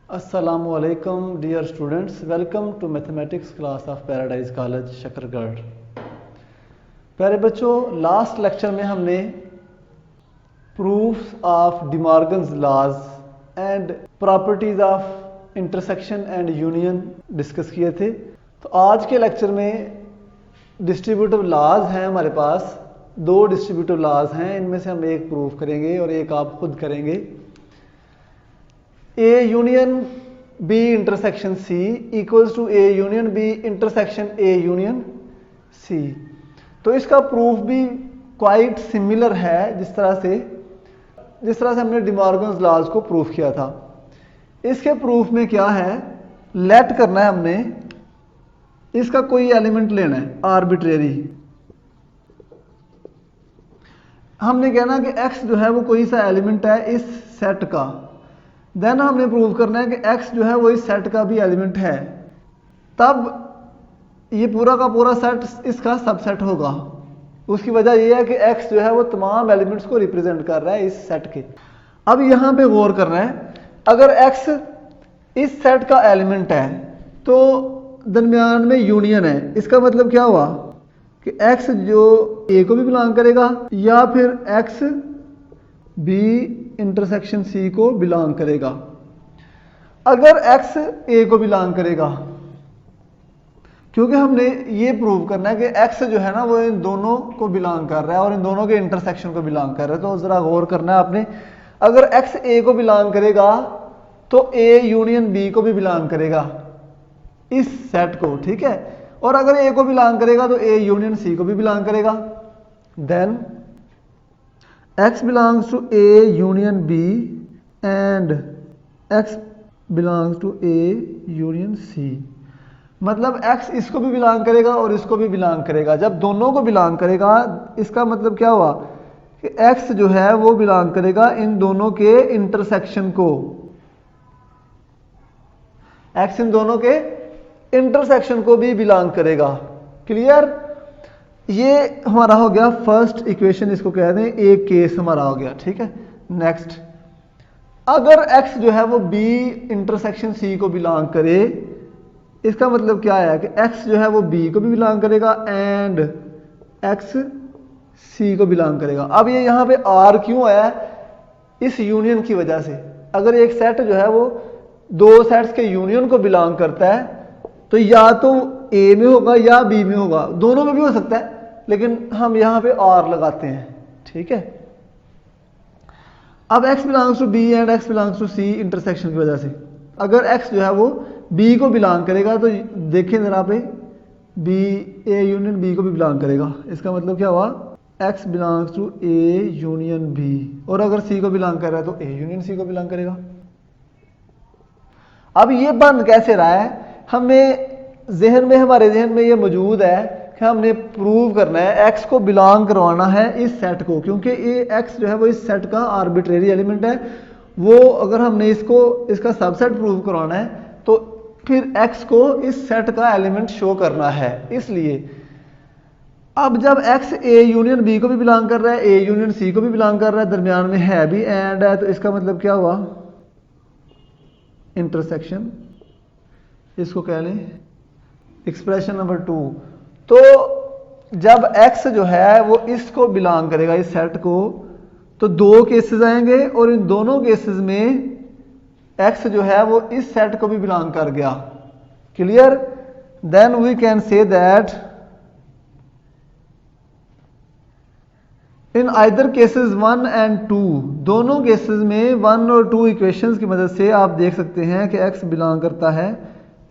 Assalamualaikum dear students, welcome to mathematics class of Paradise College Shakargarh. प्यारे बच्चों, last lecture में हमने proofs of De Morgan's laws and properties of intersection and union discuss किए थे। तो आज के लेक्चर में डिस्ट्रीब्यूटिव लॉज हैं हमारे पास, दो डिस्ट्रीब्यूटिव लॉज हैं, इनमें से हम एक प्रूफ करेंगे और एक आप खुद करेंगे। A union B intersection C equals to A union B intersection A union C। तो इसका प्रूफ भी क्वाइट सिमिलर है जिस तरह से हमने डिमॉर्गन्स लॉज को प्रूफ किया था। इसके प्रूफ में क्या है, लेट करना है हमने, इसका कोई एलिमेंट लेना है आर्बिट्रेरी। हमने कहना कि x जो है वो कोई सा एलिमेंट है इस सेट का, देन हमने प्रूव करना है कि x जो है वो इस सेट का भी एलिमेंट है, तब ये पूरा का पूरा सेट इसका सबसेट होगा। उसकी वजह ये है कि x जो है वो तमाम एलिमेंट्स को रिप्रेजेंट कर रहा है इस सेट के। अब यहां पे गौर करना है, अगर x इस सेट का एलिमेंट है तो दरमियान में यूनियन है। इसका मतलब क्या हुआ कि x जो a को भी बिलोंग करेगा या फिर x B इंटरसेक्शन C को बिलोंग करेगा। अगर x A को बिलोंग करेगा, क्योंकि हमने ये प्रूव करना है कि x जो है ना वो इन दोनों को बिलोंग कर रहा है और इन दोनों के इंटरसेक्शन को बिलोंग कर रहा है, तो जरा गौर करना है आपने। अगर x A को बिलोंग करेगा तो A यूनियन B को भी बिलोंग करेगा इस सेट को, ठीक है। और अगर A को बिलोंग करेगा तो A यूनियन C को भी बिलोंग करेगा। Then x belongs to A union B and x belongs to A union C। मतलब x इसको भी बिलोंग करेगा और इसको भी बिलोंग करेगा। जब दोनों को बिलोंग करेगा, इसका मतलब क्या हुआ कि x जो है वो बिलोंग करेगा इन दोनों के इंटरसेक्शन को, x इन दोनों के इंटरसेक्शन को भी बिलोंग करेगा। क्लियर? ये हमारा हो गया फर्स्ट इक्वेशन, इसको कह दें एक केस हमारा हो गया, ठीक है। नेक्स्ट, अगर x जो है वो B इंटरसेक्शन C को बिलोंग करे, इसका मतलब क्या है कि x जो है वो B को भी बिलोंग करेगा एंड x C को बिलोंग करेगा। अब ये यहाँ पे R क्यों आया? इस यूनियन की वजह से। अगर एक सेट जो है वो दो सेट्स के यूनियन को बिलोंग करता है तो या तो A में होगा या B में होगा, दोनों में भी हो सकता है, लेकिन हम यहां पे R लगाते हैं, ठीक है। अब x belongs to B and x belongs to C intersection की वजह से, अगर x जो है वो B को बिलोंग करेगा तो देखें जरा पे, B A यूनियन B को भी बिलोंग करेगा। इसका मतलब क्या हुआ, x belongs to A union B। और अगर C को बिलोंग कर रहा है तो A यूनियन C को बिलोंग करेगा। अब ये बन कैसे रहा है, हमारे जहन में ये मौजूद है कि हमने प्रूव करना है x को बिलोंग करवाना है इस सेट को, क्योंकि ये x जो है वो इस सेट का आर्बिट्रेरी एलिमेंट है। वो अगर हमने इसका सबसेट प्रूव करवाना है तो फिर x को इस सेट का एलिमेंट शो करना है। इसलिए अब जब x A यूनियन B को भी बिलोंग कर रहा है, A यूनियन C को भी बिलोंग कर रहा है, दरमियान में है भी एंड है, तो इसका मतलब क्या हुआ, इंटरसेक्शन, इसको कह लें एक्सप्रेशन नंबर 2। तो जब x जो है वो इसको बिलोंग करेगा इस सेट को, तो दो केसेस आएंगे और इन दोनों केसेस में x जो है वो इस सेट को भी बिलोंग कर गया। Clear? Then we can say that in either cases 1 and 2, दोनों केसेस में 1 और 2 इक्वेशंस की मदद से आप देख सकते हैं कि x बिलोंग करता है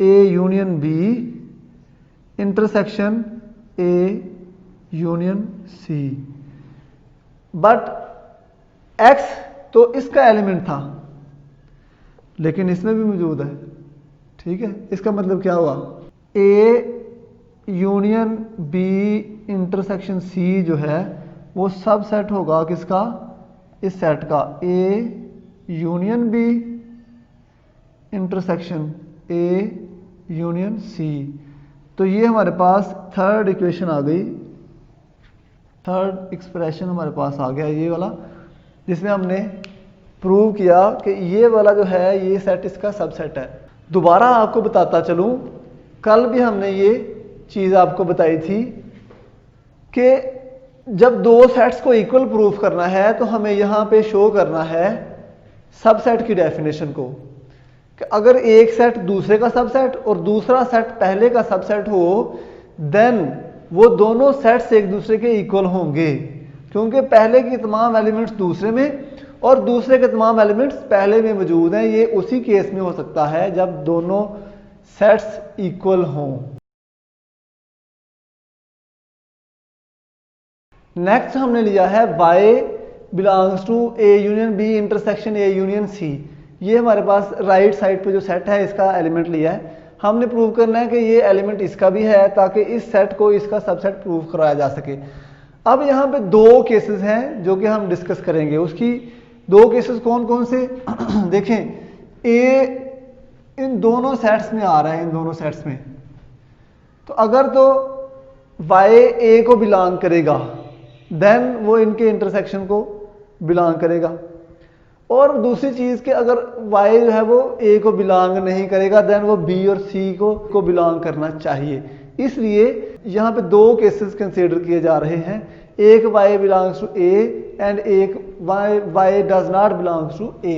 A union B intersection A union C। But x तो इसका एलिमेंट था लेकिन इसमें भी मौजूद है, ठीक है। इसका मतलब क्या हुआ, A union B intersection C जो है वो सब सेट होगा किसका, इस सेट का, A union B intersection A union C। तो ये हमारे पास थर्ड इक्वेशन आ गई, थर्ड एक्सप्रेशन हमारे पास आ गया ये वाला, जिसमें हमने प्रूव किया कि ये वाला जो है ये सेट इसका सबसेट है। दोबारा आपको बताता चलूं, कल भी हमने ये चीज़ आपको बताई थी कि जब दो सेट्स को इक्वल प्रूफ करना है तो हमें यहाँ पे शो करना है सबसेट की डेफिनेशन को, कि अगर एक सेट दूसरे का सबसेट और दूसरा सेट पहले का सबसेट हो देन वो दोनों सेट्स एक दूसरे के इक्वल होंगे, क्योंकि पहले की तमाम एलिमेंट्स दूसरे में और दूसरे के तमाम एलिमेंट्स पहले में मौजूद हैं। ये उसी केस में हो सकता है जब दोनों सेट्स इक्वल हों। नेक्स्ट हमने लिया है y belongs to A union B intersection A union C। ये हमारे पास राइट साइड पे जो सेट है इसका एलिमेंट लिया है। हमने प्रूव करना है कि ये एलिमेंट इसका भी है ताकि इस सेट को इसका सबसेट प्रूव कराया जा सके। अब यहाँ पे दो केसेस हैं जो कि हम डिस्कस करेंगे। उसकी दो केसेस कौन कौन से देखें, A इन दोनों सेट्स में आ रहा है, इन दोनों सेट्स में। तो अगर तो y A को बिलोंग करेगा देन वो इनके इंटरसेक्शन को बिलोंग करेगा, और दूसरी चीज कि अगर y जो है वो A को बिलोंग नहीं करेगा देन वो B और C को बिलोंग करना चाहिए। इसलिए यहाँ पे दो केसेस कंसीडर किए जा रहे हैं, एक y belongs to A and एक y does not belongs to A।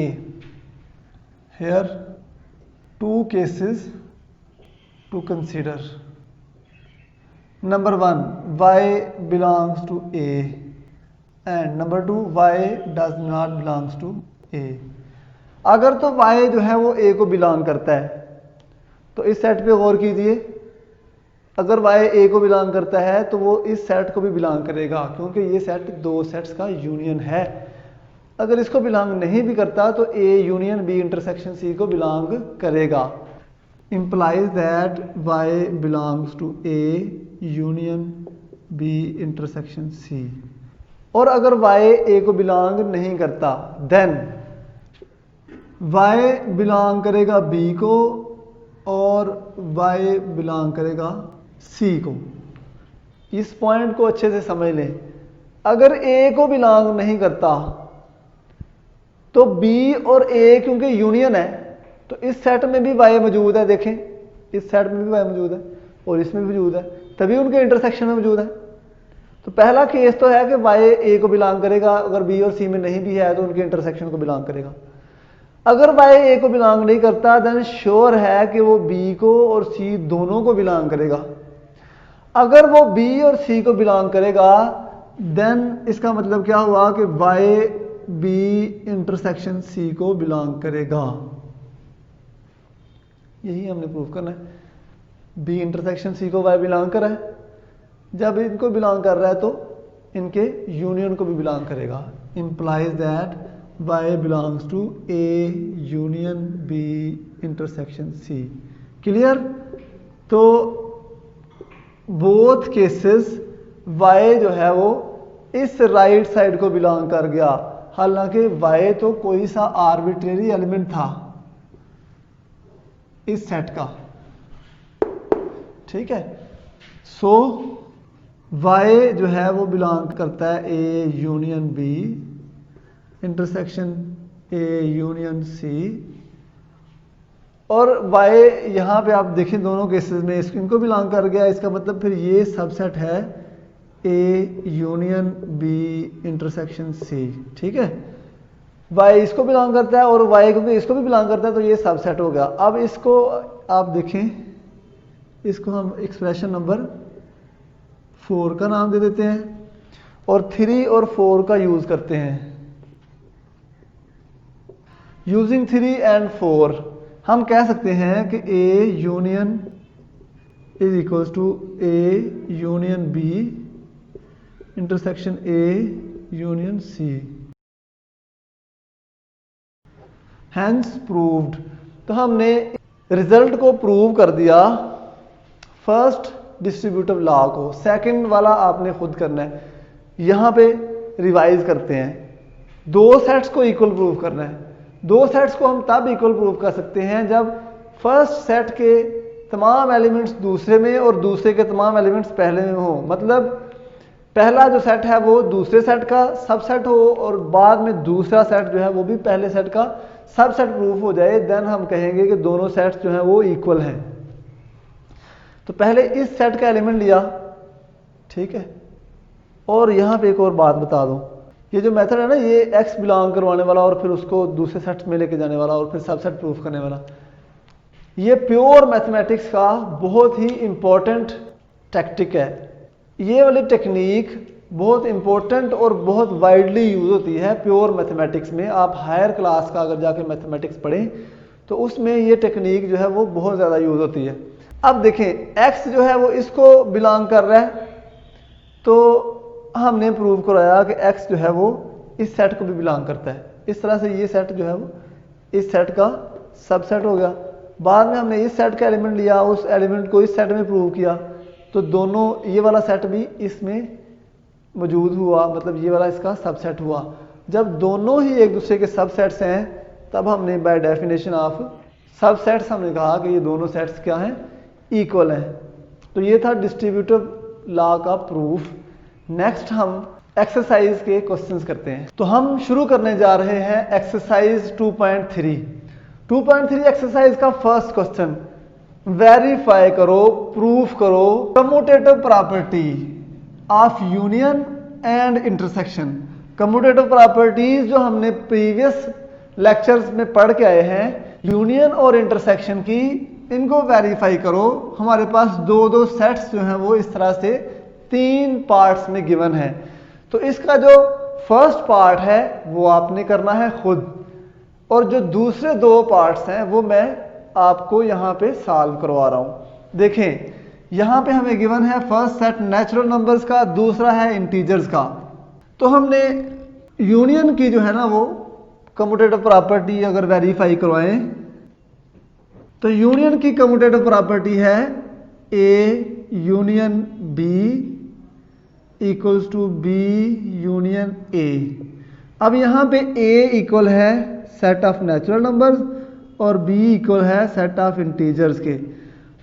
Here two cases to consider. Number 1 y belongs to A and number 2 y does not belongs to A। अगर तो y जो है वो A को belong करता है तो इस सेट पे गौर कीजिए, अगर y A को बिलोंग करता है तो वो इस सेट को भी बिलोंग करेगा, क्योंकि ये सेट दो सेट्स का यूनियन है। अगर इसको बिलोंग नहीं भी करता तो A union B intersection C को बिलोंग करेगा। implies that y belongs to A union B intersection C। और अगर y A को बिलोंग नहीं करता देन y बिलोंग करेगा B को और y बिलोंग करेगा C को। इस पॉइंट को अच्छे से समझ लें, अगर A को बिलोंग नहीं करता तो B और A क्योंकि यूनियन है तो इस सेट में भी y मौजूद है। देखें इस सेट में भी y मौजूद है और इसमें भी मौजूद है, तभी उनके इंटरसेक्शन में मौजूद है। तो पहला केस तो है कि y A को बिलोंग करेगा, अगर B और C में नहीं भी है तो उनके इंटरसेक्शन को बिलोंग करेगा। अगर y A को बिलोंग नहीं करता देन श्योर है कि वो B को और C दोनों को बिलोंग करेगा। अगर वो B और C को बिलोंग करेगा देन इसका मतलब क्या हुआ कि y B इंटरसेक्शन C को बिलोंग करेगा। यही हमने प्रूव करना है। B इंटरसेक्शन C को y बिलोंग कर रहा है, जब इनको बिलोंग कर रहा है तो इनके यूनियन को भी बिलोंग करेगा। implies that y belongs to A union B intersection C। Clear? तो बोथ केसेस y जो है वो इस राइट साइड को बिलोंग कर गया, हालांकि y तो कोई सा आर्बिट्रेरी एलिमेंट था इस सेट का। ठीक है, सो y जो है वो बिलोंग करता है A union B intersection A union C, और y यहाँ पे आप देखें दोनों केसेस में इनको बिलोंग कर गया। इसका मतलब फिर ये सबसेट है A union B intersection C। ठीक है, y इसको बिलोंग करता है और y क्योंकि इसको भी बिलोंग करता है तो ये सबसेट हो गया। अब इसको आप देखें, इसको हम एक्सप्रेशन नंबर 4 का नाम दे देते हैं और 3 और 4 का यूज करते हैं। यूजिंग 3 एंड 4 हम कह सकते हैं कि A union is equals to A union B intersection A union C। Hence proved. तो हमने रिजल्ट को प्रूव कर दिया फर्स्ट डिस्ट्रीब्यूटिव लॉ को, सेकंड वाला आपने खुद करना है। यहां पे रिवाइज करते हैं, दो सेट्स को इक्वल प्रूव करना है। दो सेट्स को हम तब इक्वल प्रूव कर सकते हैं जब फर्स्ट सेट के तमाम एलिमेंट्स दूसरे में और दूसरे के तमाम एलिमेंट्स पहले में हो। मतलब पहला जो सेट है वो दूसरे सेट का सबसेट हो और बाद में दूसरा सेट जो है वो भी पहले सेट का सबसेट प्रूफ हो जाए, देन हम कहेंगे कि दोनों सेट्स जो हैं वो इक्वल हैं। तो पहले इस सेट का एलिमेंट लिया, ठीक है, और यहां पे एक और बात बता दूं, ये जो मेथड है ना, ये एक्स बिलोंग करवाने वाला और फिर उसको दूसरे सेट में लेके जाने वाला और फिर सबसेट प्रूफ करने वाला, ये प्योर मैथमेटिक्स का बहुत ही इंपॉर्टेंट टैक्टिक है। ये वाली टेक्निक बहुत इंपॉर्टेंट और बहुत वाइडली यूज होती है प्योर मैथमेटिक्स में। आप हायर क्लास का अगर जाके मैथमेटिक्स पढ़ें तो उसमें ये टेक्निक जो है वो बहुत ज़्यादा यूज होती है। अब देखें, x जो है वो इसको बिलोंग कर रहा है, तो हमने प्रूव कराया कि x जो है वो इस सेट को भी बिलोंग करता है। इस तरह से ये सेट जो है वो इस सेट का सबसेट हो गया। बाद में हमने इस सेट का एलिमेंट लिया, उस एलिमेंट को इस सेट में प्रूव किया, तो दोनों ये वाला सेट भी इसमें मौजूद हुआ, मतलब ये वाला इसका सबसेट हुआ। जब दोनों ही एक दूसरे के सबसेट्स हैं तब हमने बाय डेफिनेशन ऑफ सबसेट्स हमने कहा कि ये दोनों सेट्स क्या हैं, इक्वल हैं। तो ये था डिस्ट्रीब्यूटिव लॉ का प्रूफ। नेक्स्ट हम एक्सरसाइज के क्वेश्चंस करते हैं। तो हम शुरू करने जा रहे हैं एक्सरसाइज 2.3। 2.3 एक्सरसाइज का फर्स्ट क्वेश्चन, वेरीफाई करो, प्रूफ करो commutative property of union and intersection. Commutative properties जो हमने प्रीवियस लेक्चर्स में पढ़ के आए हैं, यूनियन और इंटरसेक्शन की, इनको वेरीफाई करो। हमारे पास दो दो सेट्स जो हैं वो इस तरह से 3 पार्ट्स में गिवन है। तो इसका जो फर्स्ट पार्ट है वो आपने करना है खुद, और जो दूसरे 2 पार्ट्स हैं वो मैं आपको यहां पे सॉल्व करवा रहा हूं। देखें, यहां पे हमें गिवन है फर्स्ट सेट नेचुरल नंबर्स का, दूसरा है इंटीजर्स का। तो हमने यूनियन की जो है ना वो कम्यूटेटिव प्रॉपर्टी अगर वेरीफाई करवाएं तो यूनियन की कम्यूटेटिव प्रॉपर्टी है A union B equals to B union A. अब यहां पे ए इक्वल है सेट ऑफ नेचुरल नंबर्स और बी इक्वल है सेट ऑफ इंटीजर्स के।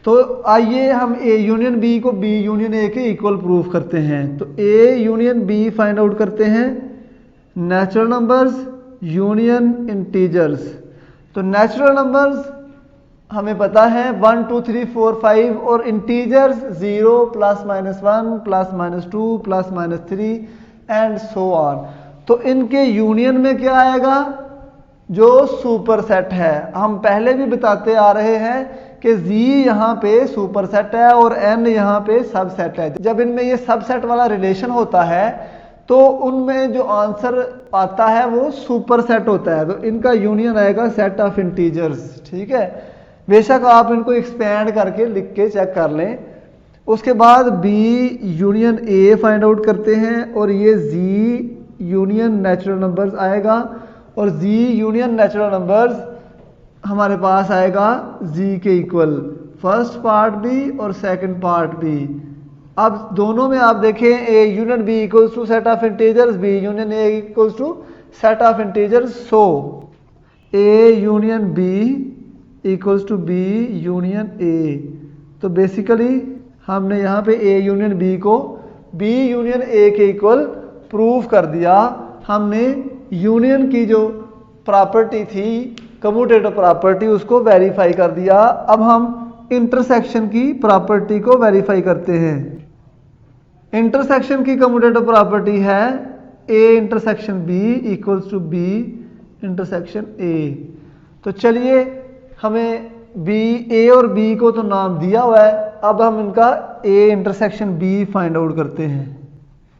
तो आइए हम ए यूनियन बी को बी यूनियन ए के इक्वल प्रूफ करते हैं। तो A union B find out करते हैं, नेचुरल नंबर्स यूनियन इंटीजर्स। तो नेचुरल नंबर्स हमें पता है 1 2 3 4 5 और इंटीजर्स 0 +-1 +-2 +-3 एंड सो ऑन। तो इनके यूनियन में क्या आएगा, जो सुपर सेट है। हम पहले भी बताते आ रहे हैं कि Z यहाँ पे सुपर सेट है और N यहाँ पे सबसेट है। जब इनमें ये सबसेट वाला रिलेशन होता है तो उनमें जो आंसर आता है वो सुपर सेट होता है। तो इनका यूनियन आएगा सेट ऑफ इंटीजर्स, ठीक है। बेशक आप इनको एक्सपेंड करके लिख के चेक कर लें। उसके बाद B union A find out करते हैं और ये Z यूनियन नेचुरल नंबर्स आएगा और Z यूनियन नेचुरल नंबर्स हमारे पास आएगा Z के इक्वल, फर्स्ट पार्ट भी और सेकंड पार्ट भी। अब दोनों में आप देखें A union B equals to set of integers, B union A equals to set of integers. So A union B equals to B union A। तो बेसिकली हमने यहाँ पे A यूनियन B को B यूनियन A के equal prove कर दिया। हमने union की जो प्रॉपर्टी थी कम्यूटेटिव प्रॉपर्टी उसको वेरीफाई कर दिया। अब हम इंटरसेक्शन की प्रॉपर्टी को वेरीफाई करते हैं। इंटरसेक्शन की कम्यूटेटिव प्रॉपर्टी है A intersection B equals to B intersection A। तो चलिए, हमें A और B को तो नाम दिया हुआ है, अब हम इनका A intersection B find out करते हैं।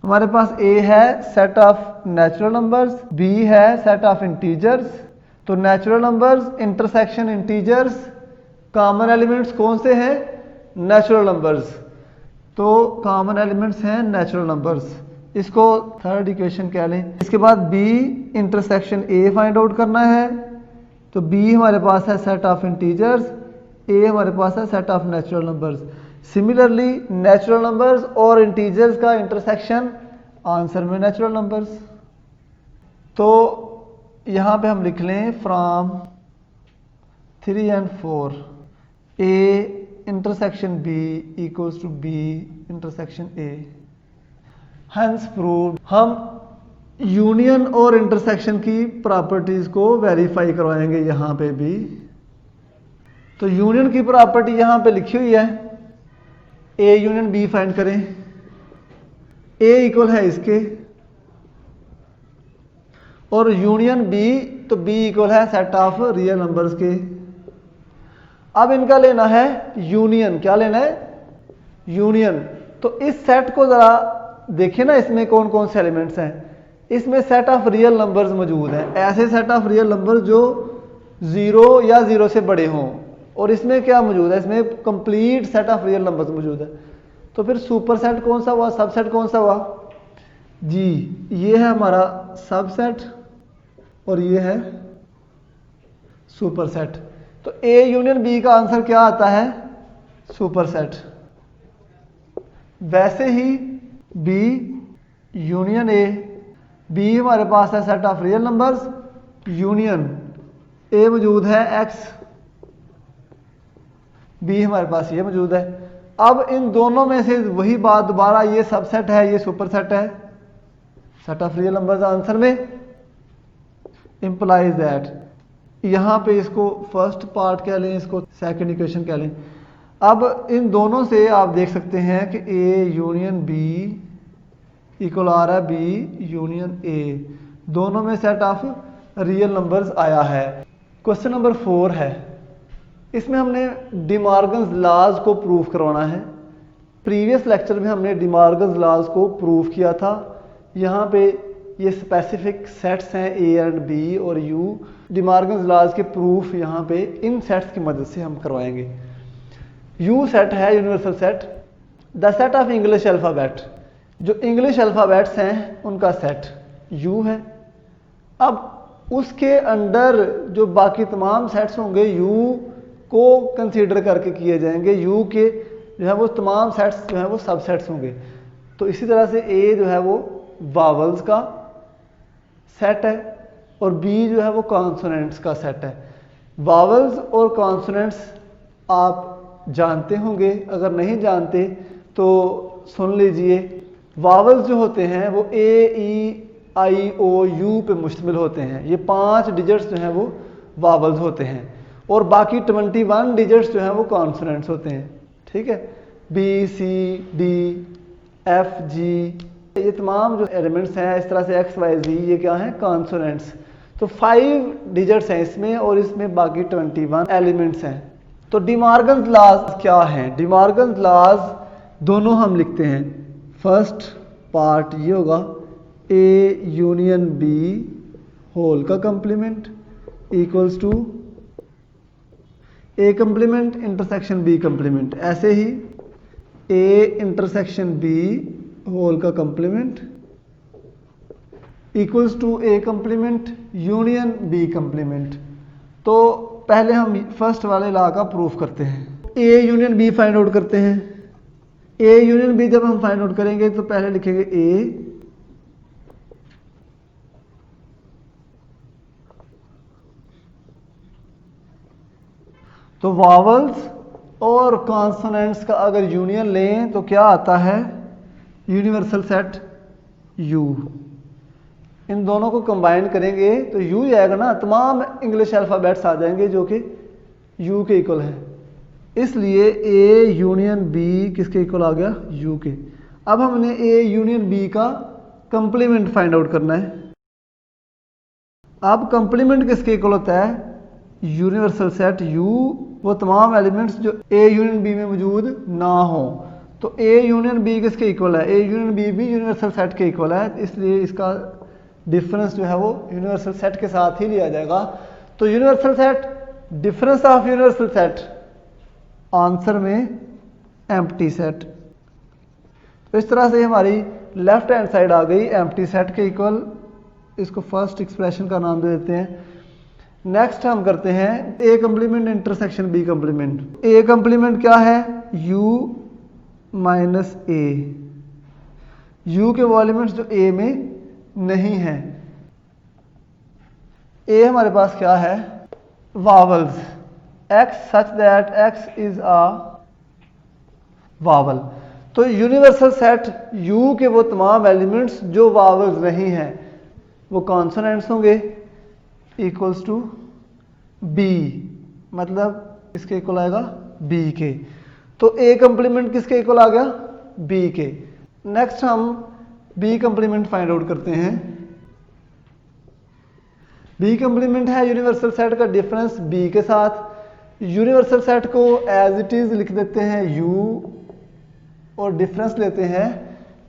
हमारे पास A है set of natural numbers, B है सेट ऑफ इंटीजर्स। तो natural numbers intersection integers, common elements कौन से हैं, नेचुरल नंबर्स। तो कॉमन एलिमेंट्स हैं नेचुरल नंबर्स, इसको थर्ड इक्वेशन कह लें। इसके बाद B intersection A find out करना है। तो B हमारे पास है सेट ऑफ इंटीजर्स, A हमारे पास है set of natural numbers. Similarly natural numbers और इंटीजर्स का इंटरसेक्शन आंसर में नेचुरल नंबर्स। तो यहाँ पे हम लिख लें from 3 and 4 A intersection B equals to B intersection A। Hence proved. हम यूनियन और इंटरसेक्शन की प्रॉपर्टीज को वेरीफाई करवाएंगे यहां पे भी। तो यूनियन की प्रॉपर्टी यहां पे लिखी हुई है, ए यूनियन बी फाइंड करें। ए इक्वल है इसके और यूनियन बी, तो बी इक्वल है सेट ऑफ रियल नंबर्स के। अब इनका लेना है यूनियन। क्या लेना है? यूनियन। तो इस सेट को जरा देखिए ना, इसमें कौन कौन से एलिमेंट्स हैं। इसमें सेट ऑफ रियल नंबर्स मौजूद हैं, ऐसे सेट ऑफ रियल नंबर जो 0 या 0 से बड़े हों। और इसमें क्या मौजूद है? इसमें complete set of real numbers मौजूद है। तो फिर सुपर सेट कौन सा हुआ, सबसेट कौन सा हुआ जी? ये है हमारा सबसेट और ये है सुपर सेट। तो ए यूनियन बी का आंसर क्या आता है? Super set. वैसे ही बी यूनियन ए, बी हमारे पास है set of real numbers, union A मौजूद है एक्स, बी हमारे पास ये मौजूद है। अब इन दोनों में से वही बात दोबारा, ये सबसेट है, ये सुपर सेट है, set of real numbers answer में इंप्लाइज दैट। यहां पे इसको फर्स्ट पार्ट कह लें, इसको सेकंड इक्वेशन कह लें। अब इन दोनों से आप देख सकते हैं कि ए यूनियन बी इक्वल आ रहा है बी यूनियन ए, दोनों में सेट ऑफ रियल नंबर्स आया है। क्वेश्चन नंबर 4 है, इसमें हमने डिमॉर्गन्स लॉज को प्रूफ करवाना है। प्रीवियस लेक्चर में हमने डिमॉर्गन्स लॉज को प्रूफ किया था। यहाँ पे ये स्पेसिफिक सेट्स हैं ए एंड बी और यू। डिमॉर्गन्स लॉज के प्रूफ यहाँ पे इन सेट्स की मदद से हम करवाएंगे। यू सेट है universal set, the set of English alphabet, जो इंग्लिश अल्फ़ाबेट्स हैं उनका सेट यू है। अब उसके अंडर जो बाकी तमाम सेट्स होंगे यू को कंसीडर करके किए जाएंगे। यू के जो है वो तमाम सेट्स जो है वो सबसेट्स होंगे। तो इसी तरह से ए जो है वो वावल्स का सेट है और बी जो है वो कॉन्सोनेंट्स का सेट है। वावल्स और कॉन्सोनेंट्स आप जानते होंगे, अगर नहीं जानते तो सुन लीजिए। वावल्स जो होते हैं वो ए ई आई ओ यू पे मुश्तमिल होते हैं। ये 5 डिजिट्स जो हैं वो वावल्स होते हैं और बाकी 21 डिजिट्स जो हैं वो कॉन्सोनेंट्स होते हैं। ठीक है, B C D F G, ये तमाम जो एलिमेंट्स हैं इस तरह से एक्स वाई जी, ये क्या हैं? कॉन्सोनेंट्स। तो 5 डिजिट्स हैं इसमें और इसमें बाकी 21 एलिमेंट्स हैं। तो डिमॉर्गन्स लॉज क्या हैं? डिमॉर्गन्स लॉज दोनों हम लिखते हैं। फर्स्ट पार्ट ये होगा ए यूनियन बी होल का complement equals to A complement intersection B complement. ऐसे ही ए इंटरसेक्शन बी होल का complement equals to A complement union B complement. तो पहले हम फर्स्ट वाले लॉ का प्रूफ करते हैं। A union B find out करते हैं। ए यूनियन बी जब हम फाइंड आउट करेंगे तो पहले लिखेंगे ए तो वावल्स और कॉन्सोनेंट्स का अगर यूनियन लें तो क्या आता है? Universal set you. इन दोनों को कंबाइन करेंगे तो यू ही आएगा ना, तमाम इंग्लिश अल्फ़ाबेट्स आ जाएंगे जो कि यू के इक्वल है। इसलिए ए यूनियन बी किसके इक्वल आ गया? यू के। अब हमने ए यूनियन बी का कंप्लीमेंट फाइंड आउट करना है। अब कंप्लीमेंट किसके इक्वल होता है? यूनिवर्सल सेट यू, वो तमाम एलिमेंट्स जो ए यूनियन बी में मौजूद ना हो। तो ए यूनियन बी किसके इक्वल है? ए यूनियन बी भी यूनिवर्सल सेट के इक्वल है, इसलिए इसका डिफरेंस जो है वो यूनिवर्सल सेट के साथ ही लिया जाएगा। तो universal set difference of universal set, answer में एम्प्टी सेट। तो इस तरह से हमारी लेफ्ट हैंड साइड आ गई एम्प्टी सेट के इक्वल। इसको फर्स्ट एक्सप्रेशन का नाम दे देते हैं। नेक्स्ट हम करते हैं ए कंप्लीमेंट इंटरसेक्शन बी कंप्लीमेंट। ए कंप्लीमेंट क्या है? You minus A. यू के वो एलिमेंट्स जो ए में नहीं है। ए हमारे पास क्या है? Vowels. X such that x is a vowel. तो यूनिवर्सल सेट U के वो तमाम एलिमेंट्स जो वावल्स नहीं हैं वो कॉन्सोनेंट्स होंगे इक्वल्स टू B, मतलब इसके इक्वल आएगा B के। तो A कंप्लीमेंट किसके इक्वल आ गया? B के। नेक्स्ट हम B कंप्लीमेंट फाइंड आउट करते हैं। B कंप्लीमेंट है यूनिवर्सल सेट का डिफरेंस B के साथ। यूनिवर्सल सेट को एज इट इज लिख देते हैं U और डिफरेंस लेते हैं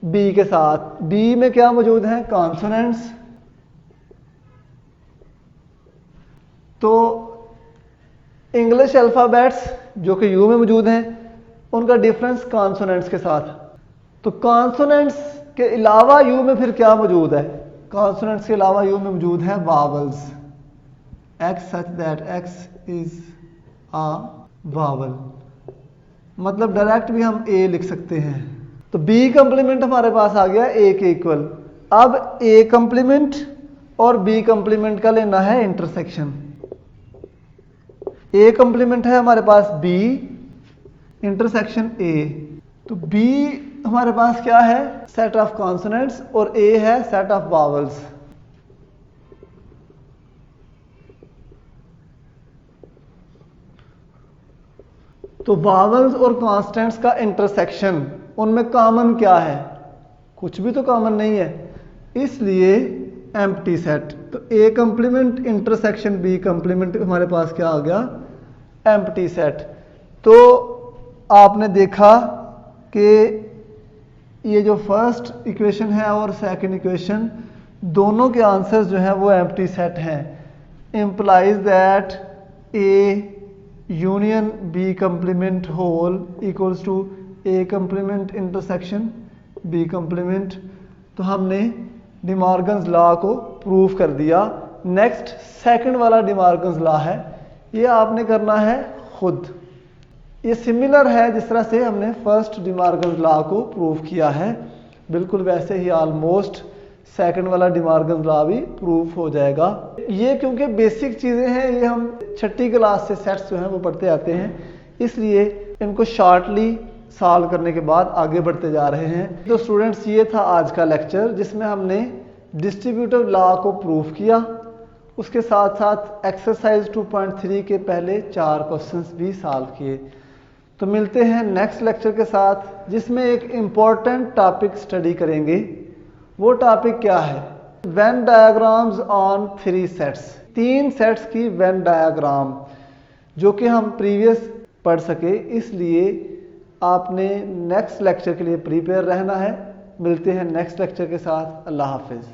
B के साथ। B में क्या मौजूद है? कॉन्सोनेंट्स। तो इंग्लिश अल्फाबेट्स जो कि U में मौजूद हैं उनका डिफरेंस कॉन्सोनेंट्स के साथ। तो कॉन्सोनेंट्स के अलावा U में फिर क्या मौजूद है? कॉन्सोनेंट्स के अलावा U में मौजूद है vowels. X such that X is a vowel, मतलब डायरेक्ट भी हम A लिख सकते हैं। तो B कंप्लीमेंट हमारे पास आ गया A के इक्वल। अब A कंप्लीमेंट और B कंप्लीमेंट का लेना है इंटरसेक्शन। A कंप्लीमेंट है हमारे पास B, इंटरसेक्शन A। तो B हमारे पास क्या है? सेट ऑफ कॉन्सोनेंट्स और A है सेट ऑफ वावल्स। तो वावल्स और कॉन्स्टेंट्स का इंटरसेक्शन, उनमें कॉमन क्या है? कुछ भी तो कॉमन नहीं है, इसलिए एम्प्टी सेट। तो A complement intersection B complement हमारे पास क्या आ गया? Empty set. तो आपने देखा कि ये जो फर्स्ट इक्वेशन है और सेकंड इक्वेशन दोनों के आंसर्स जो हैं वो एम्प्टी सेट हैं। Implies that A union B complement whole equals to A complement intersection B complement. तो हमने डिमॉर्गन्स लॉ को प्रूव कर दिया। नेक्स्ट सेकंड वाला डिमॉर्गन्स लॉ है, ये आपने करना है खुद। ये सिमिलर है जिस तरह से हमने फर्स्ट डिमॉर्गन्स लॉ को प्रूव किया है, बिल्कुल वैसे ही ऑलमोस्ट सेकंड वाला डिमॉर्गन्स लॉ भी प्रूव हो जाएगा। ये क्योंकि बेसिक चीज़ें हैं, ये हम छठी क्लास से सेट्स जो हैं वो पढ़ते आते हैं, इसलिए इनको शॉर्टली सॉल्व करने के बाद आगे बढ़ते जा रहे हैं। तो स्टूडेंट्स ये था आज का लेक्चर जिसमें हमने डिस्ट्रीब्यूटिव लॉ को प्रूव किया, उसके साथ साथ एक्सरसाइज 2.3 के पहले 4 क्वेश्चंस भी सॉल्व किए। तो मिलते हैं नेक्स्ट लेक्चर के साथ जिसमें एक इम्पॉर्टेंट टॉपिक स्टडी करेंगे। वो टॉपिक क्या है? Venn diagrams on 3 sets, 3 sets की वेन डायग्राम, जो कि हम प्रीवियस पढ़ सके, इसलिए आपने नेक्स्ट लेक्चर के लिए प्रिपेयर रहना है। मिलते हैं नेक्स्ट लेक्चर के साथ। अल्लाह हाफिज़।